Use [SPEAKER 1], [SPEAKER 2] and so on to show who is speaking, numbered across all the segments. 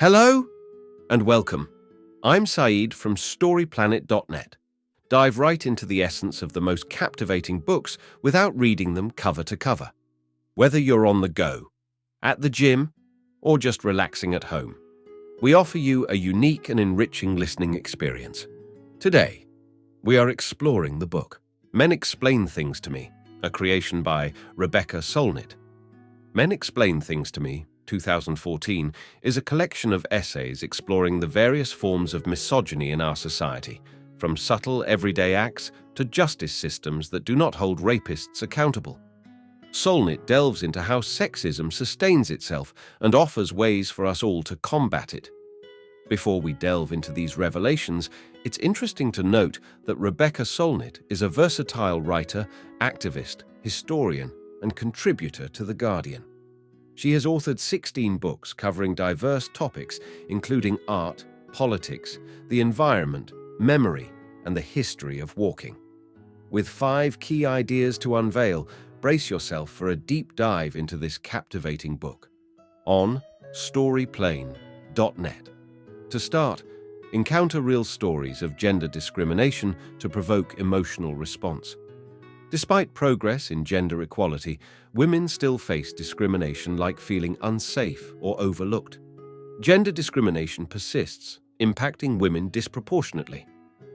[SPEAKER 1] Hello and welcome. I'm Saeed from StoryPlanet.net. Dive right into the essence of the most captivating books without reading them cover to cover. Whether you're on the go, at the gym, or just relaxing at home, we offer you a unique and enriching listening experience. Today, we are exploring the book Men Explain Things to Me, a creation by Rebecca Solnit. Men Explain Things to Me, 2014, is a collection of essays exploring the various forms of misogyny in our society, from subtle everyday acts to justice systems that do not hold rapists accountable. Solnit delves into how sexism sustains itself and offers ways for us all to combat it. Before we delve into these revelations, it's interesting to note that Rebecca Solnit is a versatile writer, activist, historian, and contributor to The Guardian. She has authored 16 books covering diverse topics, including art, politics, the environment, memory, and the history of walking. With 5 key ideas to unveil, brace yourself for a deep dive into this captivating book on StoryPlanet.net. To start, encounter real stories of gender discrimination to provoke emotional response. Despite progress in gender equality, women still face discrimination like feeling unsafe or overlooked. Gender discrimination persists, impacting women disproportionately.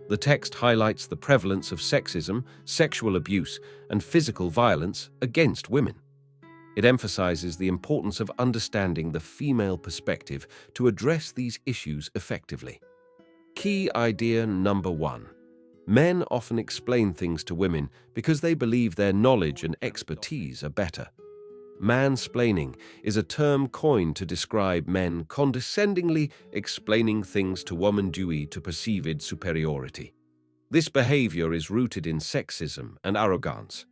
[SPEAKER 1] The text highlights the prevalence of sexism, sexual abuse, and physical violence against women. It emphasizes the importance of understanding the female perspective to address these issues effectively. Key idea number 1. Men often explain things to women because they believe their knowledge and expertise are better. Mansplaining is a term coined to describe men condescendingly explaining things to women due to perceived superiority. This behavior is rooted in sexism and arrogance.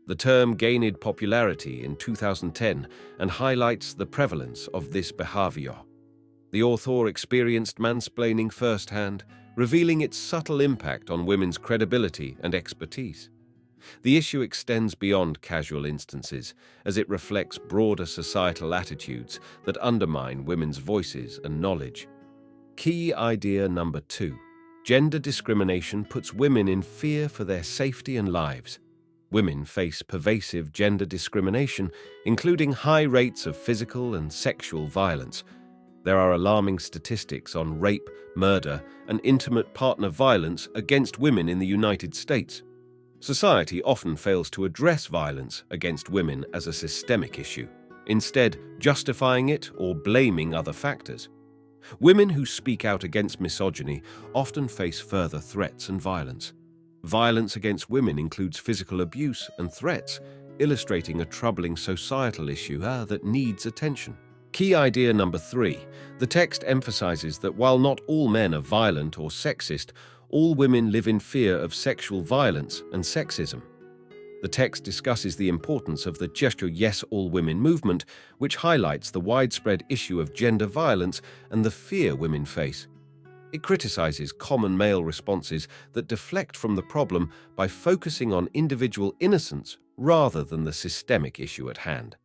[SPEAKER 1] The term gained popularity in 2010 and highlights the prevalence of this behavior. The author experienced mansplaining firsthand, revealing its subtle impact on women's credibility and expertise. The issue extends beyond casual instances, as it reflects broader societal attitudes that undermine women's voices and knowledge. Key idea number 2. Gender discrimination puts women in fear for their safety and lives. Women face pervasive gender discrimination, including high rates of physical and sexual violence. There are alarming statistics on rape, murder, and intimate partner violence against women in the United States. Society often fails to address violence against women as a systemic issue, instead justifying it or blaming other factors. Women who speak out against misogyny often face further threats and violence. Violence against women includes physical abuse and threats, illustrating a troubling societal issue that needs attention. Key idea number 3. The text emphasizes that while not all men are violent or sexist, all women live in fear of sexual violence and sexism. The text discusses the importance of the Gesture Yes All Women movement, which highlights the widespread issue of gender violence and the fear women face. It criticizes common male responses that deflect from the problem by focusing on individual innocence rather than the systemic issue at hand.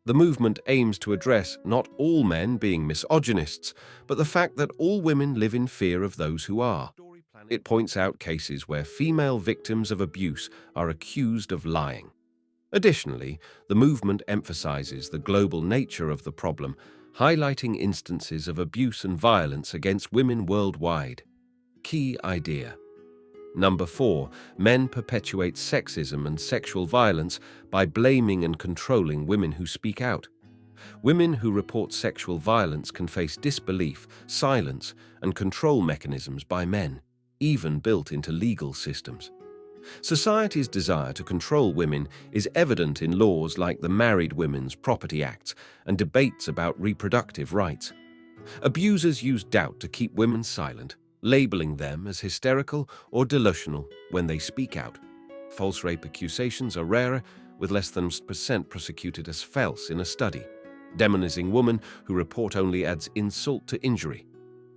[SPEAKER 1] The movement aims to address not all men being misogynists, but the fact that all women live in fear of those who are. It points out cases where female victims of abuse are accused of lying. Additionally, the movement emphasizes the global nature of the problem, highlighting instances of abuse and violence against women worldwide. Key idea. Number 4. Men perpetuate sexism and sexual violence by blaming and controlling women who speak out. Women who report sexual violence can face disbelief, silence, and control mechanisms by men, even built into legal systems. Society's desire to control women is evident in laws like the Married Women's Property Acts and debates about reproductive rights. Abusers use doubt to keep women silent, labeling them as hysterical or delusional when they speak out. False rape accusations are rarer, with less than 1% prosecuted as false in a study. Demonizing women who report only adds insult to injury.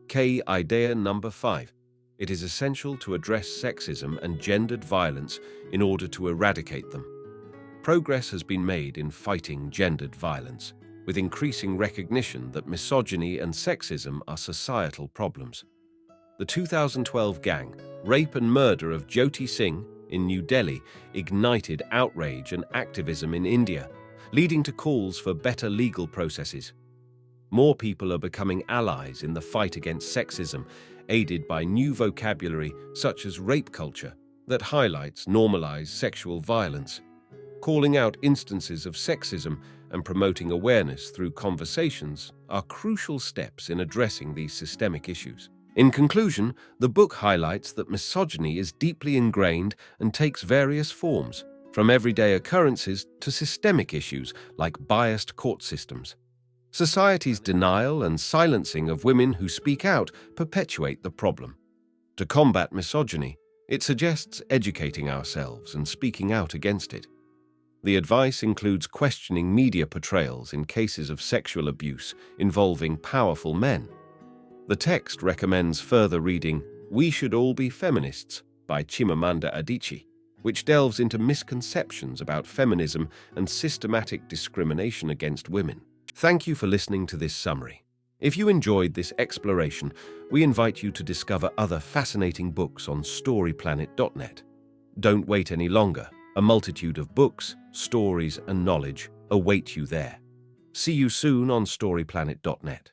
[SPEAKER 1] Key idea number 5. It is essential to address sexism and gendered violence in order to eradicate them. Progress has been made in fighting gendered violence. with increasing recognition that misogyny and sexism are societal problems. The 2012 gang rape and murder of Jyoti Singh in New Delhi ignited outrage and activism in India, leading to calls for better legal processes. More people are becoming allies in the fight against sexism, aided by new vocabulary such as rape culture that highlights normalized sexual violence. Calling out instances of sexism and promoting awareness through conversations are crucial steps in addressing these systemic issues. In conclusion, the book highlights that misogyny is deeply ingrained and takes various forms, from everyday occurrences to systemic issues like biased court systems. Society's denial and silencing of women who speak out perpetuate the problem. To combat misogyny, it suggests educating ourselves and speaking out against it. The advice includes questioning media portrayals in cases of sexual abuse involving powerful men. The text recommends further reading We Should All Be Feminists by Chimamanda Adichie, which delves into misconceptions about feminism and systematic discrimination against women. Thank you for listening to this summary. If you enjoyed this exploration, we invite you to discover other fascinating books on storyplanet.net. Don't wait any longer. A multitude of books, stories, and knowledge await you there. See you soon on storyplanet.net.